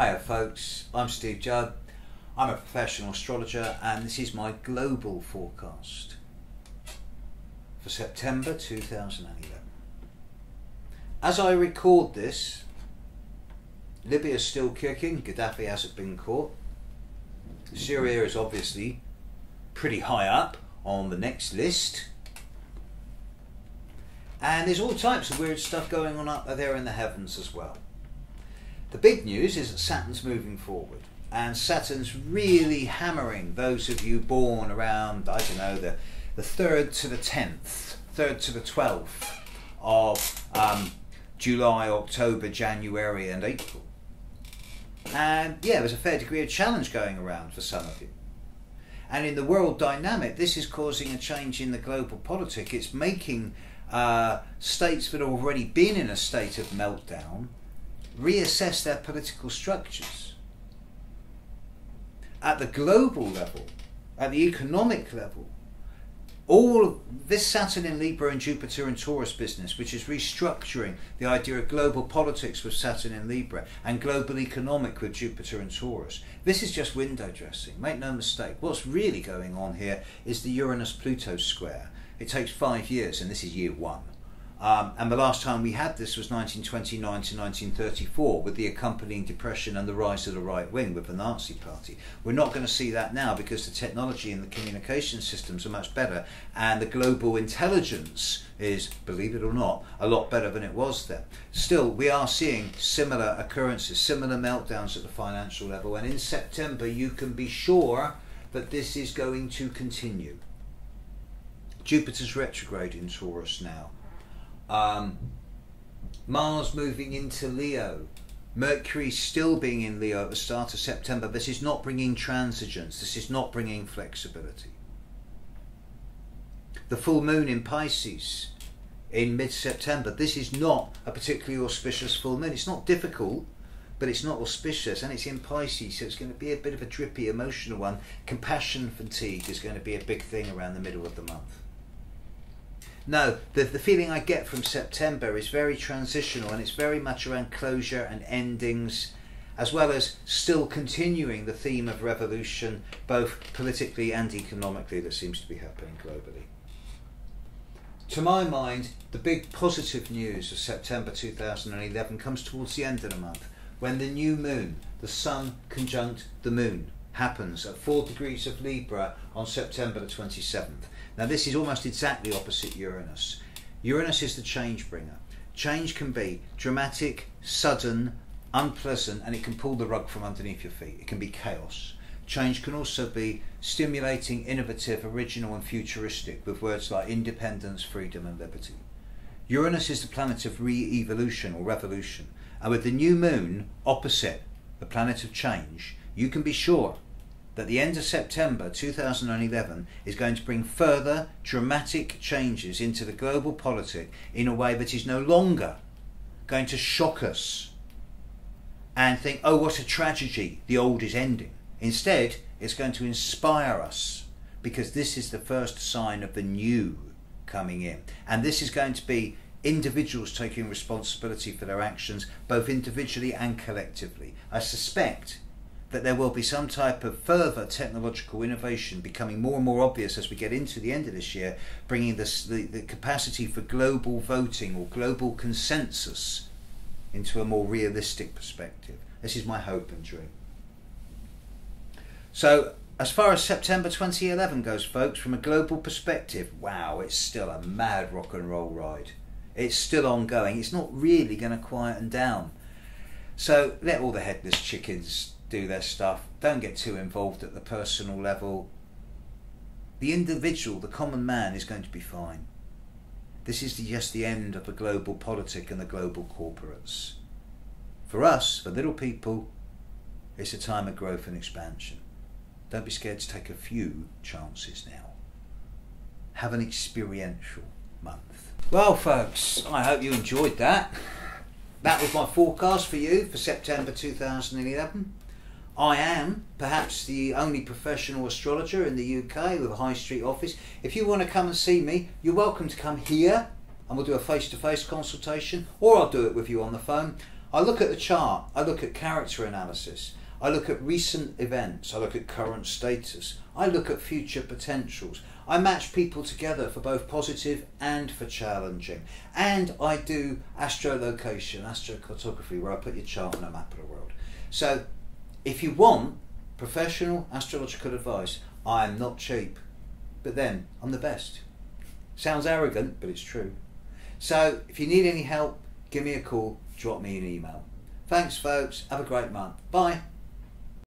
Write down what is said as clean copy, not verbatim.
Hiya folks, I'm Steve Judd. I'm a professional astrologer and this is my global forecast for September 2011. As I record this, Libya is still kicking, Gaddafi hasn't been caught. Syria is obviously pretty high up on the next list. And there's all types of weird stuff going on up there in the heavens as well. The big news is that Saturn's moving forward, and Saturn's really hammering those of you born around, I don't know, the 3rd to the 10th, 3rd to the 12th of July, October, January and April. And yeah, there's a fair degree of challenge going around for some of you. And in the world dynamic, this is causing a change in the global politic. It's making states that have already been in a state of meltdown reassess their political structures. At the global level, at the economic level, all of this Saturn in Libra and Jupiter in Taurus business, which is restructuring the idea of global politics with Saturn in Libra and global economic with Jupiter and Taurus, this is just window dressing. Make no mistake, what's really going on here is the Uranus-Pluto square. It takes 5 years and this is year 1. And the last time we had this was 1929 to 1934 with the accompanying depression and the rise of the right wing with the Nazi party. We're not going to see that now because the technology and the communication systems are much better and the global intelligence is, believe it or not, a lot better than it was then. Still, we are seeing similar occurrences, similar meltdowns at the financial level, and in September you can be sure that this is going to continue. Jupiter's retrograde in Taurus now. Mars moving into Leo, Mercury still being in Leo at the start of September. This is not bringing transigence, this is not bringing flexibility. The full moon in Pisces in mid-September, this is not a particularly auspicious full moon. It's not difficult, but it's not auspicious, and it's in Pisces, so it's going to be a bit of a drippy emotional one. Compassion fatigue is going to be a big thing around the middle of the month. No, the feeling I get from September is very transitional, and it's very much around closure and endings, as well as still continuing the theme of revolution, both politically and economically, that seems to be happening globally. To my mind, the big positive news of September 2011 comes towards the end of the month, when the new moon, the Sun conjunct the moon, happens at 4 degrees of Libra on September the 27th. Now this is almost exactly opposite Uranus. Uranus is the change bringer. Change can be dramatic, sudden, unpleasant, and it can pull the rug from underneath your feet. It can be chaos. Change can also be stimulating, innovative, original and futuristic, with words like independence, freedom and liberty. Uranus is the planet of re-evolution or revolution, and with the new moon opposite the planet of change, you can be sure that the end of September 2011 is going to bring further dramatic changes into the global politic in a way that is no longer going to shock us and think, oh, what a tragedy, the old is ending. Instead, it's going to inspire us, because this is the first sign of the new coming in. And this is going to be individuals taking responsibility for their actions, both individually and collectively. I suspect that there will be some type of further technological innovation becoming more and more obvious as we get into the end of this year, bringing the capacity for global voting or global consensus into a more realistic perspective. This is my hope and dream. So, as far as September 2011 goes, folks, from a global perspective, wow, it's still a mad rock and roll ride. It's still ongoing. It's not really going to quieten down. So, let all the headless chickens do their stuff. Don't get too involved at the personal level. The individual, the common man, is going to be fine. This is just the end of the global politic and the global corporates. For us, for little people, it's a time of growth and expansion. Don't be scared to take a few chances now. Have an experiential month. Well folks, I hope you enjoyed that. That was my forecast for you for September 2011. I am perhaps the only professional astrologer in the UK with a high street office. If you want to come and see me, you're welcome to come here and we'll do a face-to-face consultation, or I'll do it with you on the phone. I look at the chart, I look at character analysis, I look at recent events, I look at current status, I look at future potentials. I match people together for both positive and for challenging. And I do astrolocation, astrocartography, where I put your chart on a map of the world. So if you want professional astrological advice, I am not cheap, but then I'm the best. Sounds arrogant, but it's true. So if you need any help, give me a call, drop me an email. Thanks folks, have a great month. Bye.